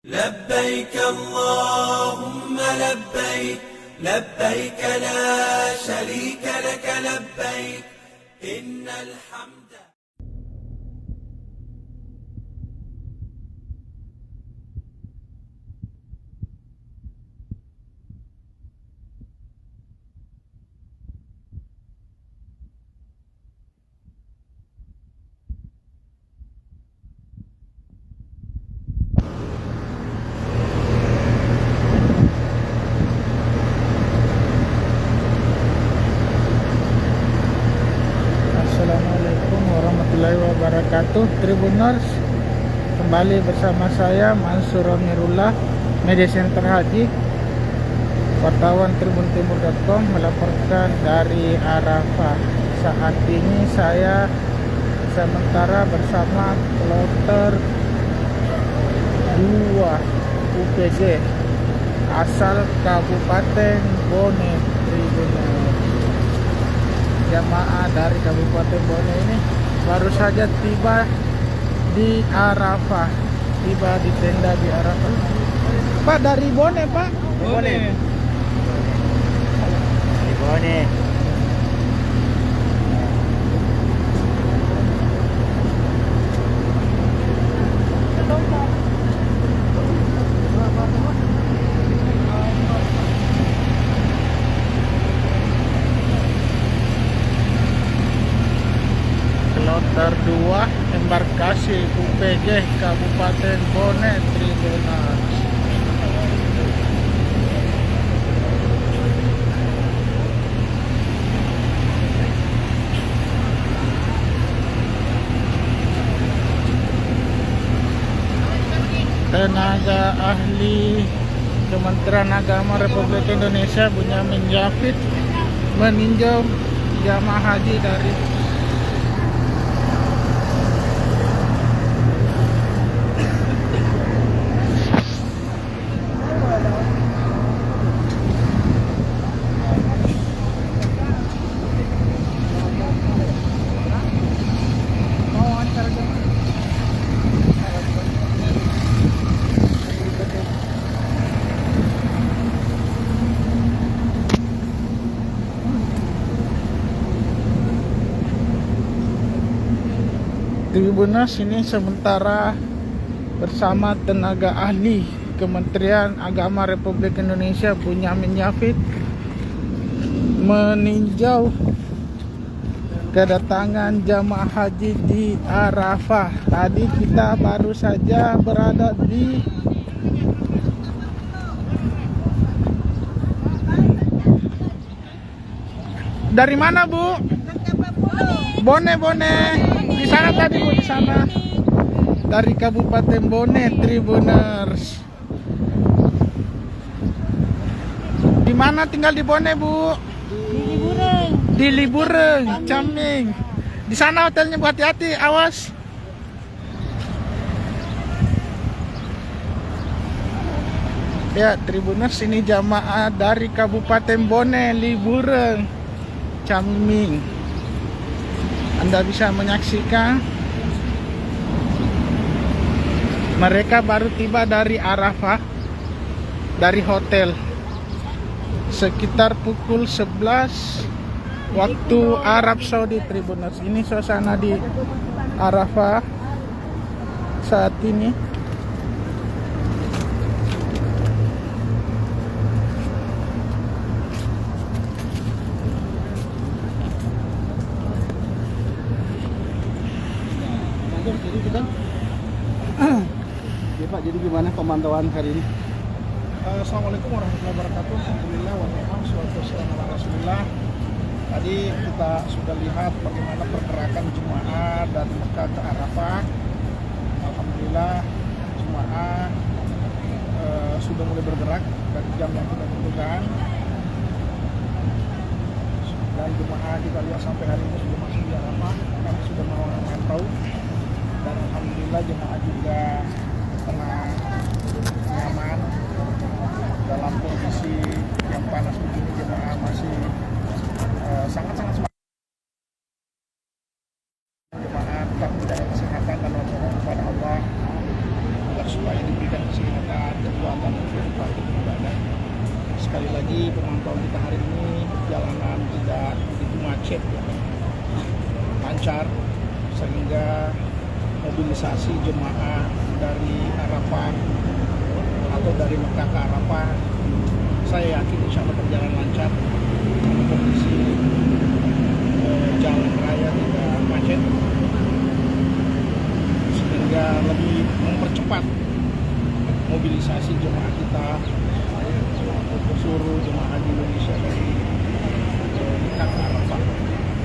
لبيك اللهم لبيك لبيك لا شريك لك لبيك إن الحمد. Assalamualaikum warahmatullahi wabarakatuh. Tribuners, kembali bersama saya Mansur Amirullah, Media Center Haji, wartawan tribuntimur.com melaporkan dari Arafah. Saat ini saya sementara bersama kloter 2 UPG asal Kabupaten Bone. Tribuners, jamaah dari Kabupaten Bone ini baru saja tiba di Arafah, tiba di tenda di Arafah. Pak, dari Bone, Pak? Bone. Di Bone. Kloter 2 embarkasi UPG Kabupaten Bone. Tribuners, tenaga ahli Kementerian Agama Republik Indonesia Bunyamin Yafid meninjau jamaah haji dari Tribuners. Ini sementara bersama tenaga ahli Kementerian Agama Republik Indonesia Bunyamin Yafid meninjau kedatangan jamaah haji di Arafah. Tadi kita baru saja berada di dari mana, Bu? Bone. Di sana tadi, Bu, di sana. Dari Kabupaten Bone. Tribuners, di mana tinggal di Bone, Bu? Di Libureng, Caming. Di sana hotelnya, Bu, hati-hati, awas. Ya, Tribuners, ini jamaah dari Kabupaten Bone, Libureng, Caming. Anda bisa menyaksikan mereka baru tiba dari Arafah, dari hotel sekitar pukul 11 waktu Arab Saudi. Tribuners, ini suasana di Arafah saat ini. Jadi kita ya Pak, jadi gimana pemantauan hari ini? Assalamualaikum warahmatullahi wabarakatuh. Alhamdulillah wassalatu wassalamu ala Rasulillah. Tadi kita sudah lihat bagaimana pergerakan jemaah dari Mekah ke Arafah. Alhamdulillah jemaah sudah mulai bergerak dari jam yang kita tentukan. Dan jemaah kita lihat sampai hari ini sudah masuk di Arafah. Kami sudah memantau. Dan alhamdulillah jemaah juga tenang, nyaman dalam kondisi yang panas begini. Jemaah masih sangat-sangat semangat. Jemaah tetap menjaga kesehatan dan berdoa kepada Allah supaya diberikan kesehatan lagi pemantauan kita hari ini perjalanan tidak begitu macet ya, lancar, sehingga mobilisasi jemaah dari Arafah atau dari Mekah ke Arafah saya yakin insya Allah berjalan lancar, kondisi jalan raya tidak macet, sehingga lebih mempercepat mobilisasi jemaah kita, seluruh jemaah haji Indonesia dari Mekah ke Arafah.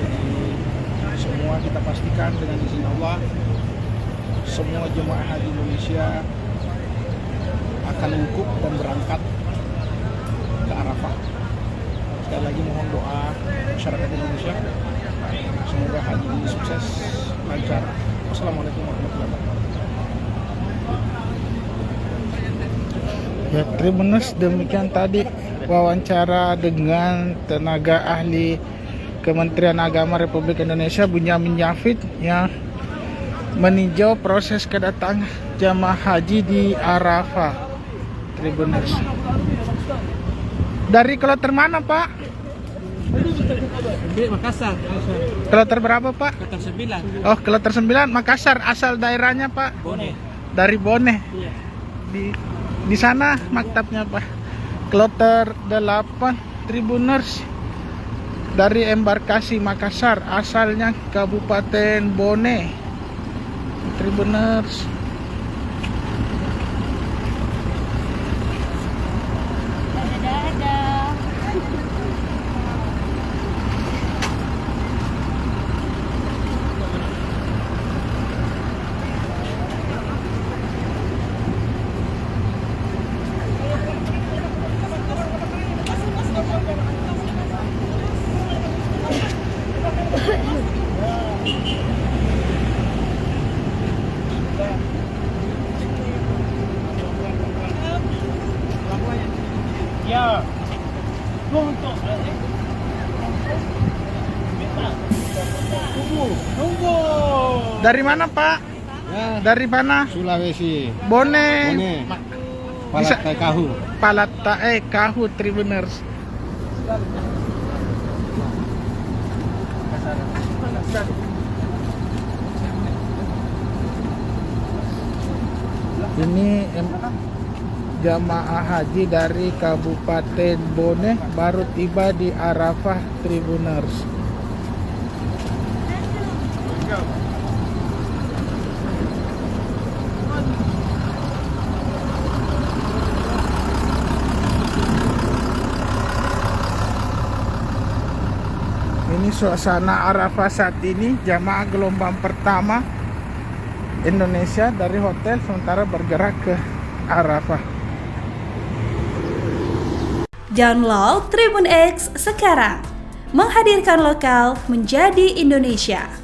Jadi semua kita pastikan dengan izin Allah, semua jemaah haji Indonesia akan wukuf dan berangkat ke Arafah. Sekali lagi mohon doa masyarakat Indonesia, semoga haji ini sukses, lancar. Wassalamualaikum warahmatullahi wabarakatuh. Ya, Tribuners, demikian tadi wawancara dengan tenaga ahli Kementerian Agama Republik Indonesia Bunyamin Yafid yang meninjau proses kedatangan jamaah haji di Arafah. Tribuners. Dari kloter mana, Pak? Makassar. Kloter berapa, Pak? Kota 9. Oh, kloter 9 Makassar. Asal daerahnya, Pak? Bone. Dari Bone. Iya. Di sana maktabnya, Pak. Kloter 8 Tribuners dari embarkasi Makassar, asalnya Kabupaten Bone. Tribuners. Ya. Tunggu. Dari mana, Pak? Ya, Dari mana? Sulawesi. Bone. Bone. Bisa. Palatae Kahu. Palatae Kahu, Tribuners. Ini jamaah haji dari Kabupaten Bone baru tiba di Arafah, Tribuners. Ini suasana Arafah saat ini, jamaah gelombang pertama Indonesia dari hotel sementara bergerak ke Arafah. Download Tribun X sekarang, menghadirkan lokal menjadi Indonesia.